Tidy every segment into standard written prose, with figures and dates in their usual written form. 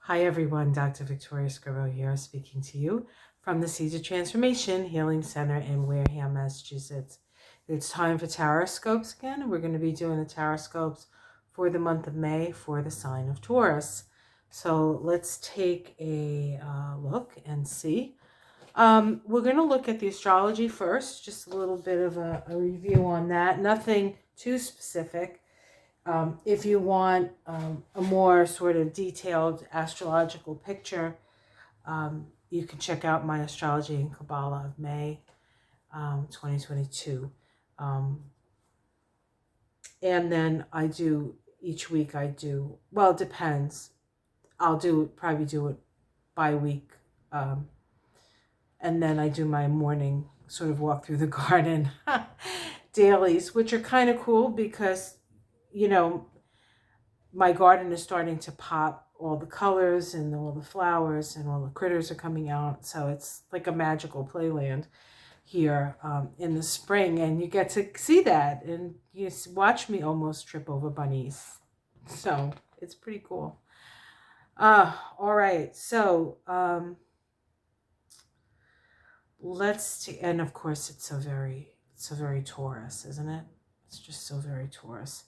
Hi everyone, Dr. Victoria Scribo here speaking to you from the Seeds of Transformation Healing Center in Wareham, Massachusetts. It's time for Tarot Scopes again. We're going to be doing the Tarot Scopes for the month of May for the sign of Taurus. So let's take a look and see. We're going to look at the astrology first, just a little bit of a review on that. Nothing too specific. If you want a more sort of detailed astrological picture, you can check out my Astrology and Kabbalah of May 2022. And then I do, each week I do, well, it depends. I'll probably do it by week. And then I do my morning sort of walk through the garden dailies, which are kind of cool because, you know, my garden is starting to pop all the colors and all the flowers and all the critters are coming out. So it's like a magical playland here in the spring. And you get to see that and you watch me almost trip over bunnies. So it's pretty cool. All right. So and of course it's so very Taurus, isn't it? It's just so very Taurus.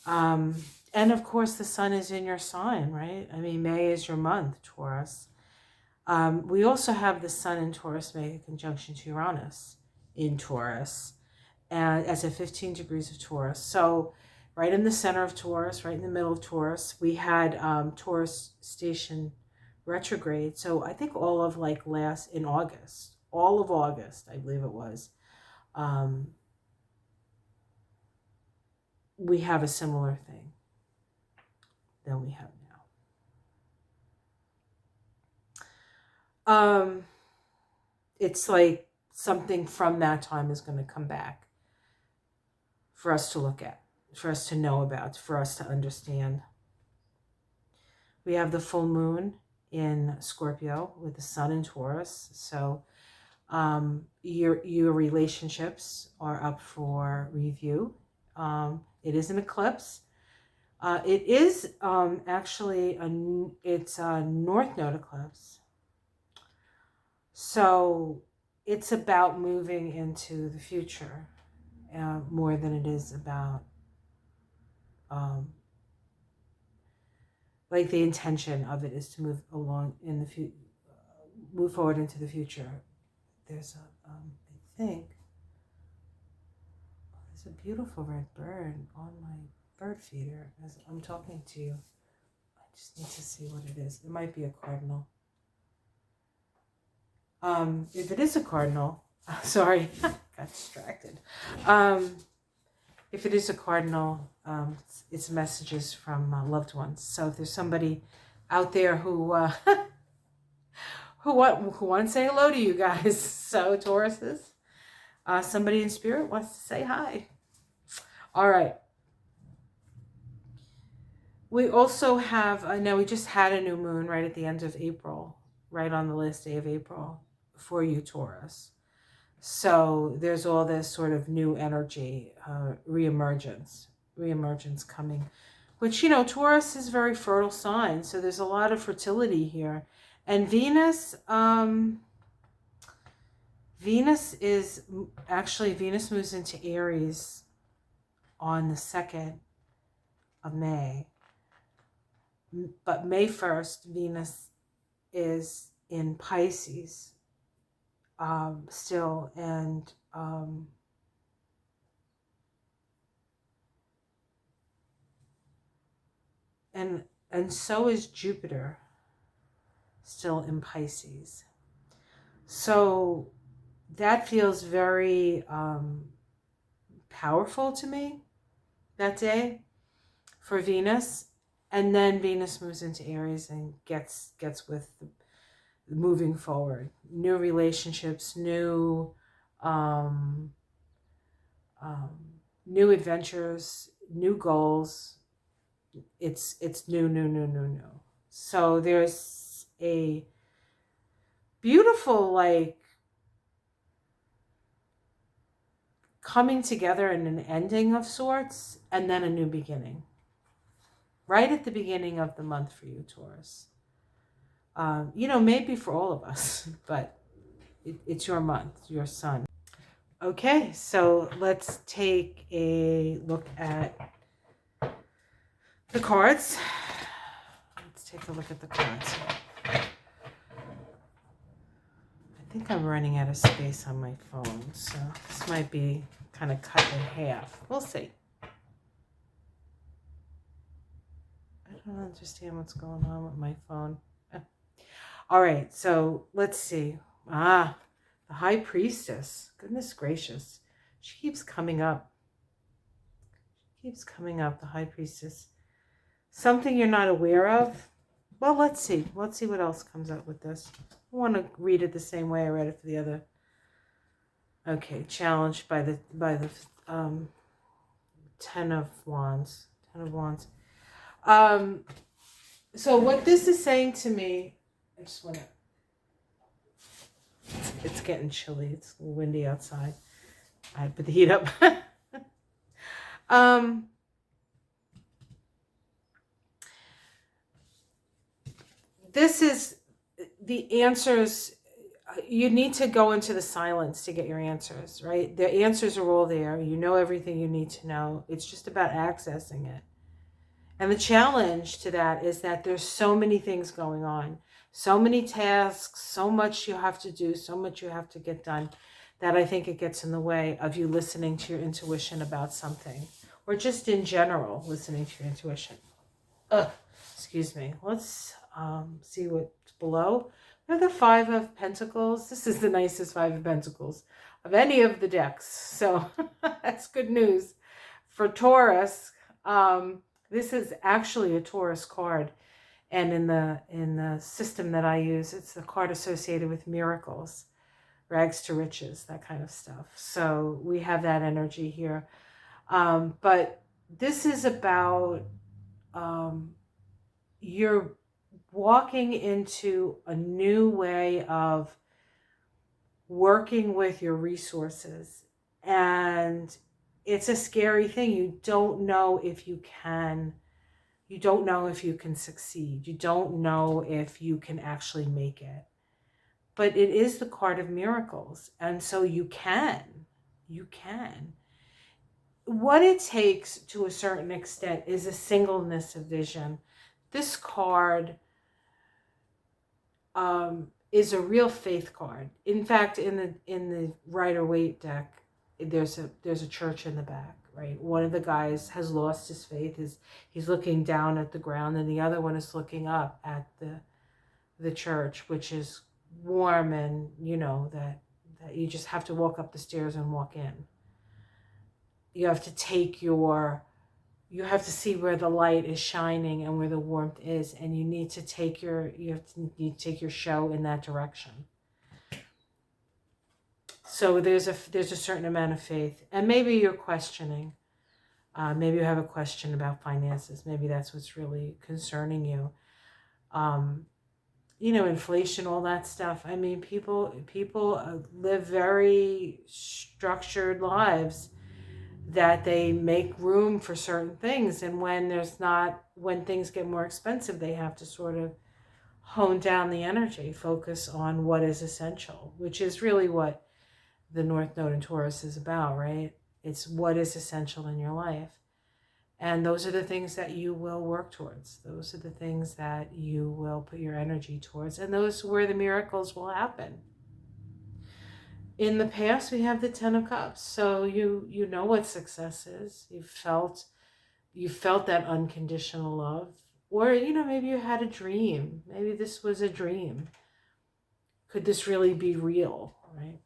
And of course, the sun is in your sign, right? I mean, May is your month, Taurus. We also have the sun in Taurus make a conjunction to Uranus in Taurus, and as a 15 degrees of Taurus. So right in the center of Taurus, right in the middle of Taurus, we had Taurus station retrograde. So I think all of August, all of August, I believe it was, we have a similar thing than we have now. It's like something from that time is going to come back for us to look at, for us to know about, for us to understand. We have the full moon in Scorpio with the sun in Taurus. So your relationships are up for review. It is an eclipse. It is actually it's a North Node eclipse. So it's about moving into the future more than it is about like the intention of it is to move along in the future, move forward into the future. There's a, I think, there's a beautiful red bird on my bird feeder as I'm talking to you. I just need to see what it is. It might be a cardinal. If it is a cardinal, sorry, got distracted. If it is a cardinal, it's messages from loved ones. So if there's somebody out there who who wants to say hello to you guys, so Tauruses, somebody in spirit wants to say hi. All right. We also have, I know we just had a new moon right at the end of April, right on the last day of April for you, Taurus. So there's all this sort of new energy, reemergence coming, which, you know, Taurus is a very fertile sign. So there's a lot of fertility here. And Venus moves into Aries on the 2nd of May. But May 1st, Venus is in Pisces still, and so is Jupiter still in Pisces. So that feels very powerful to me that day for Venus. And then Venus moves into Aries and gets with moving forward, new relationships, new new adventures, new goals. It's new. So there's a beautiful like coming together and an ending of sorts, and then a new beginning right at the beginning of the month for you, Taurus. You know, maybe for all of us, but it's your month, your sun. Okay, so let's take a look at the cards. Let's take a look at the cards. I think I'm running out of space on my phone, so this might be kind of cut in half. We'll see. I don't understand what's going on with my phone. All right, so let's see. The High Priestess. Goodness gracious. She keeps coming up. She keeps coming up, the High Priestess. Something you're not aware of? Well, let's see. Let's see what else comes up with this. I want to read it the same way I read it for the other. Okay, challenged by the Ten of Wands. Ten of Wands. So what this is saying to me, I just want to, it's getting chilly. It's a little windy outside. I put the heat up. This is the answers. You need to go into the silence to get your answers, right? The answers are all there. You know everything you need to know. It's just about accessing it. And the challenge to that is that there's so many things going on, so many tasks, so much you have to do, so much you have to get done, that I think it gets in the way of you listening to your intuition about something, or just in general, listening to your intuition. Excuse me. Let's see what's below. We have the Five of Pentacles. This is the nicest Five of Pentacles of any of the decks. So that's good news. For Taurus, this is actually a Taurus card. And in the system that I use, it's the card associated with miracles, rags to riches, that kind of stuff. So we have that energy here. But this is about you're walking into a new way of working with your resources. And it's a scary thing. You don't know if you can. You don't know if you can succeed. You don't know if you can actually make it. But it is the card of miracles. And so you can. You can. What it takes to a certain extent is a singleness of vision. This card is a real faith card. In fact, in the Rider-Waite deck, there's a church in the back, right? One of the guys has lost his faith. He's looking down at the ground, and the other one is looking up at the church, which is warm, and you know that you just have to walk up the stairs and walk in. You have to you have to see where the light is shining and where the warmth is, and you need to take your show in that direction. So there's a certain amount of faith, and maybe you're questioning. Maybe you have a question about finances. Maybe that's what's really concerning you. You know, inflation, all that stuff. I mean, people live very structured lives, that they make room for certain things, and when things get more expensive, they have to sort of hone down the energy, focus on what is essential, which is really what the North Node in Taurus is about, right? It's what is essential in your life, and those are the things that you will work towards. Those are the things that you will put your energy towards, and those are where the miracles will happen. In the past, we have the Ten of Cups. So you know what success is. You felt that unconditional love. Or, you know, maybe you had a dream. Maybe this was a dream. Could this really be real, right?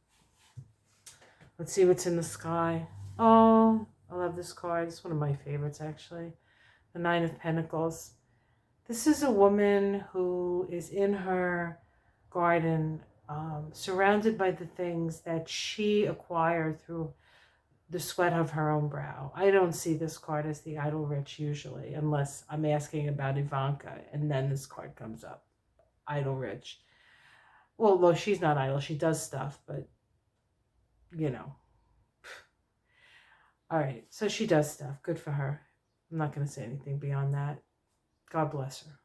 Let's see what's in the sky. Oh, I love this card. It's one of my favorites, actually. The Nine of Pentacles. This is a woman who is in her garden, surrounded by the things that she acquired through the sweat of her own brow. I don't see this card as the idle rich usually, unless I'm asking about Ivanka, and then this card comes up. Idle rich. Well, though she's not idle, she does stuff, but, you know. All right, so she does stuff. Good for her. I'm not going to say anything beyond that. God bless her.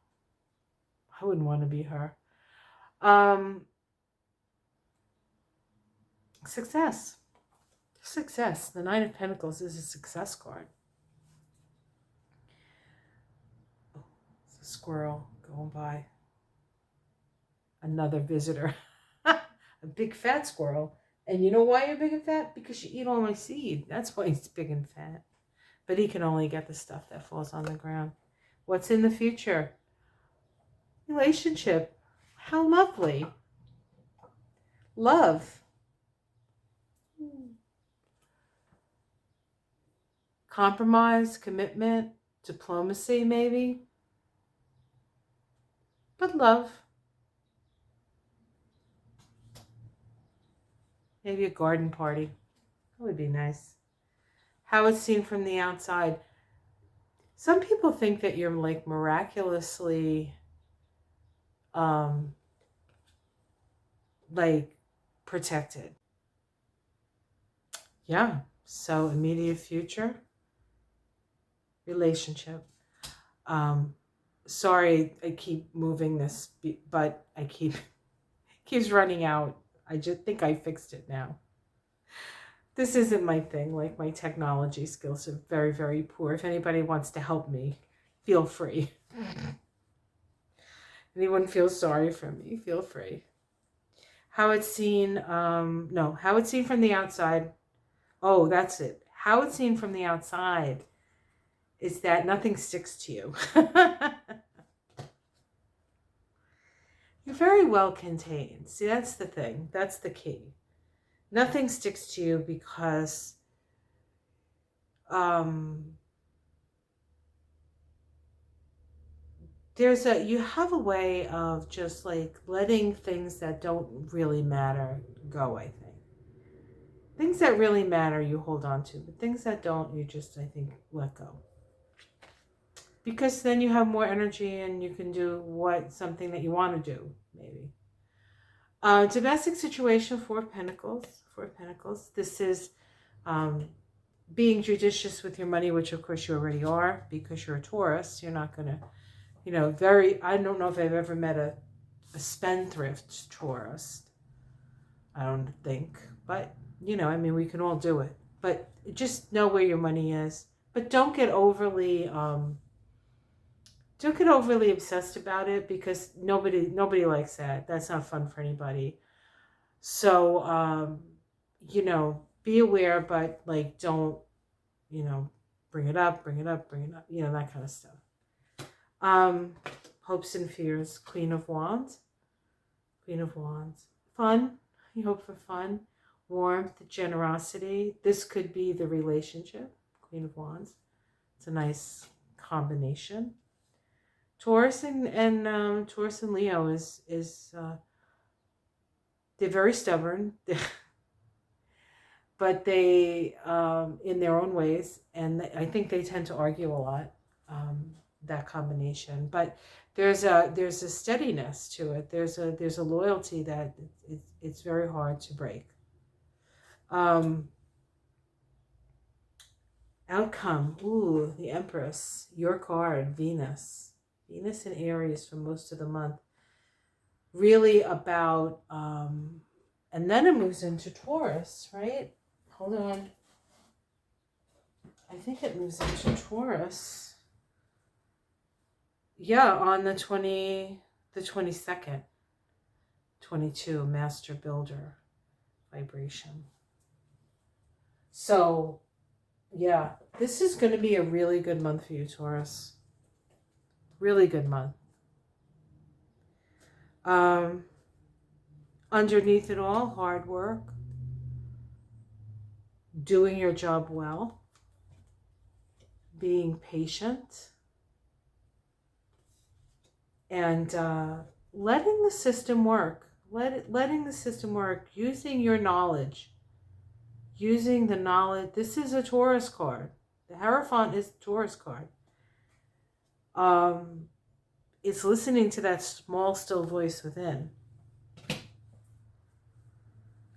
I wouldn't want to be her. Success. Success. The Nine of Pentacles is a success card. Oh, it's a squirrel going by. Another visitor. A big fat squirrel. And you know why you're big and fat? Because you eat all my seed. That's why he's big and fat. But he can only get the stuff that falls on the ground. What's in the future? Relationship. How lovely. Love. Compromise, commitment, diplomacy maybe. But love. Maybe a garden party. That would be nice. How it's seen from the outside. Some people think that you're like miraculously like protected. Yeah. So immediate future. Relationship. Sorry, I keep moving this, but I keeps running out. I just think I fixed it now. This isn't my thing. Like, my technology skills are very, very poor. If anybody wants to help me, feel free. Anyone feels sorry for me, feel free. How it's seen, no, how it's seen from the outside. Oh, that's it. How it's seen from the outside is that nothing sticks to you. You're very well contained. See, that's the thing. That's the key. Nothing sticks to you because you have a way of just like letting things that don't really matter go, I think. Things that really matter you hold on to, but things that don't, you just, I think, let go. Because then you have more energy and you can do something that you want to do, maybe. Domestic situation, Four of Pentacles. Four of Pentacles. This is being judicious with your money, which of course you already are, because you're a Taurus. You're not going to, I don't know if I've ever met a spendthrift Taurus. I don't think. But, we can all do it. But just know where your money is. But don't get overly obsessed about it, because nobody likes that. That's not fun for anybody. So, be aware, but like don't, bring it up, that kind of stuff. Hopes and fears, Queen of Wands. Queen of Wands. Fun. You hope for fun. Warmth, generosity. This could be the relationship. Queen of Wands. It's a nice combination. Taurus and Taurus and Leo is they're very stubborn, but they in their own ways, and I think they tend to argue a lot. That combination, but there's a steadiness to it. There's a loyalty that it's very hard to break. Outcome. Ooh, the Empress. Your card, Venus. Venus in Aries for most of the month. Really about, and then it moves into Taurus, right? Hold on. I think it moves into Taurus. Yeah, on the 22nd. 22, Master Builder vibration. So, yeah, this is going to be a really good month for you, Taurus. Really good month. Underneath it all, hard work. Doing your job well. Being patient. And letting the system work. Letting the system work. Using your knowledge. Using the knowledge. This is a Taurus card. The Hierophant is a Taurus card. It's listening to that small, still voice within.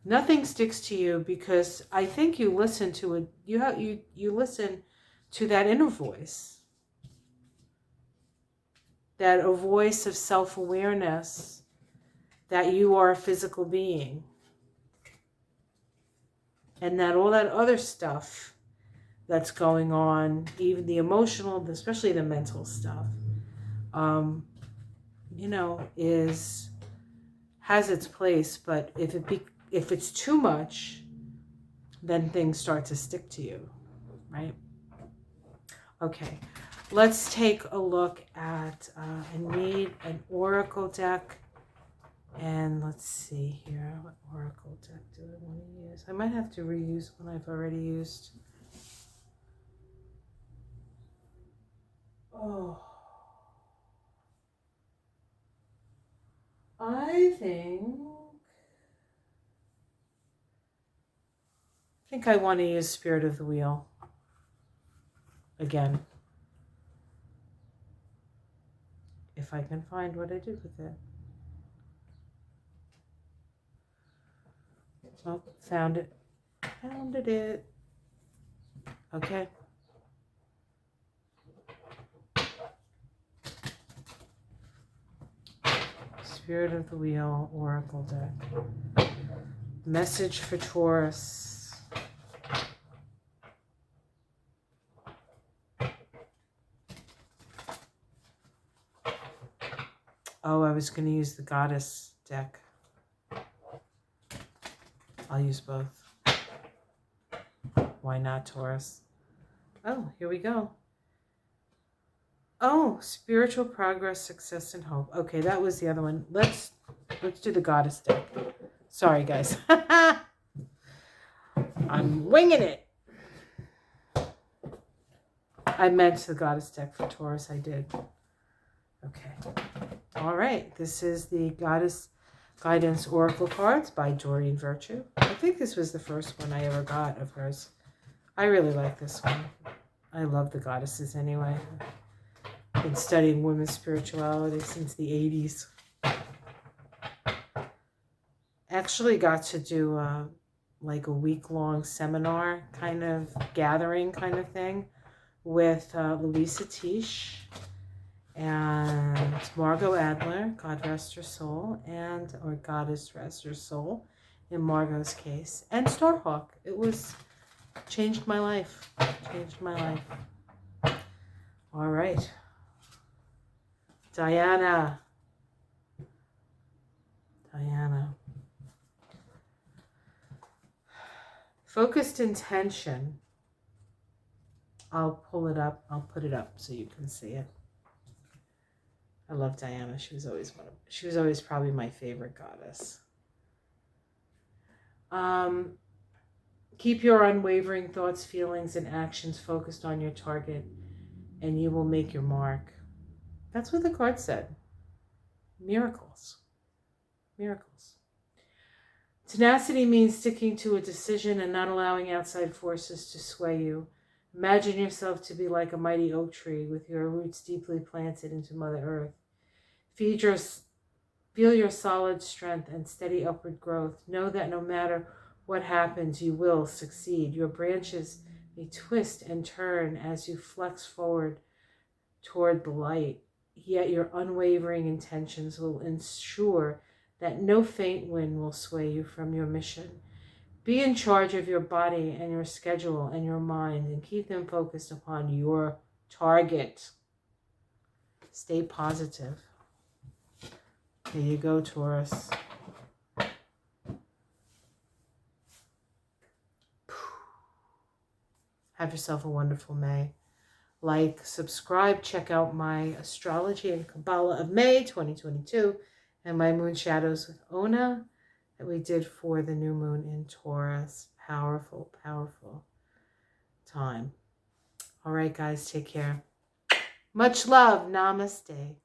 Nothing sticks to you because I think you listen to it. You listen to that inner voice. That a voice of self-awareness that you are a physical being. And that all that other stuff that's going on, even the emotional, especially the mental stuff, you know, has its place. But if it's too much, then things start to stick to you, right? Okay, let's take a look at, I need an oracle deck. And let's see here, what oracle deck do I want to use? I might have to reuse one I've already used. Oh, I think I want to use Spirit of the Wheel again, if I can find what I did with it. Oh, found it. Founded it. Okay. Spirit of the Wheel, Oracle deck. Message for Taurus. Oh, I was going to use the Goddess deck. I'll use both. Why not, Taurus? Oh, here we go. Oh, spiritual progress, success, and hope. Okay, that was the other one. Let's do the Goddess deck. Sorry, guys. I'm winging it. I meant the Goddess deck for Taurus. I did. Okay. All right. This is the Goddess Guidance Oracle cards by Doreen Virtue. I think this was the first one I ever got of hers. I really like this one. I love the goddesses anyway. I've been studying women's spirituality since the 80s. Actually got to do like a week-long seminar kind of gathering kind of thing with Louisa Tish and Margot Adler, God rest her soul, or Goddess rest her soul in Margot's case, and Starhawk. It was changed my life. Changed my life. All right. Diana. Focused intention. I'll pull it up. I'll put it up so you can see it. I love Diana. She was always probably my favorite goddess. Keep your unwavering thoughts, feelings, and actions focused on your target, and you will make your mark. That's what the card said. Miracles. Miracles. Tenacity means sticking to a decision and not allowing outside forces to sway you. Imagine yourself to be like a mighty oak tree with your roots deeply planted into Mother Earth. Feel your solid strength and steady upward growth. Know that no matter what happens, you will succeed. Your branches may twist and turn as you flex forward toward the light, yet your unwavering intentions will ensure that no faint wind will sway you from your mission. Be in charge of your body and your schedule and your mind, and keep them focused upon your target. Stay positive. There you go, Taurus. Have yourself a wonderful May. Like, subscribe, check out my Astrology and Kabbalah of May 2022 and my Moon Shadows with Ona that we did for the new moon in Taurus. Powerful, powerful time. All right, guys, take care. Much love. Namaste.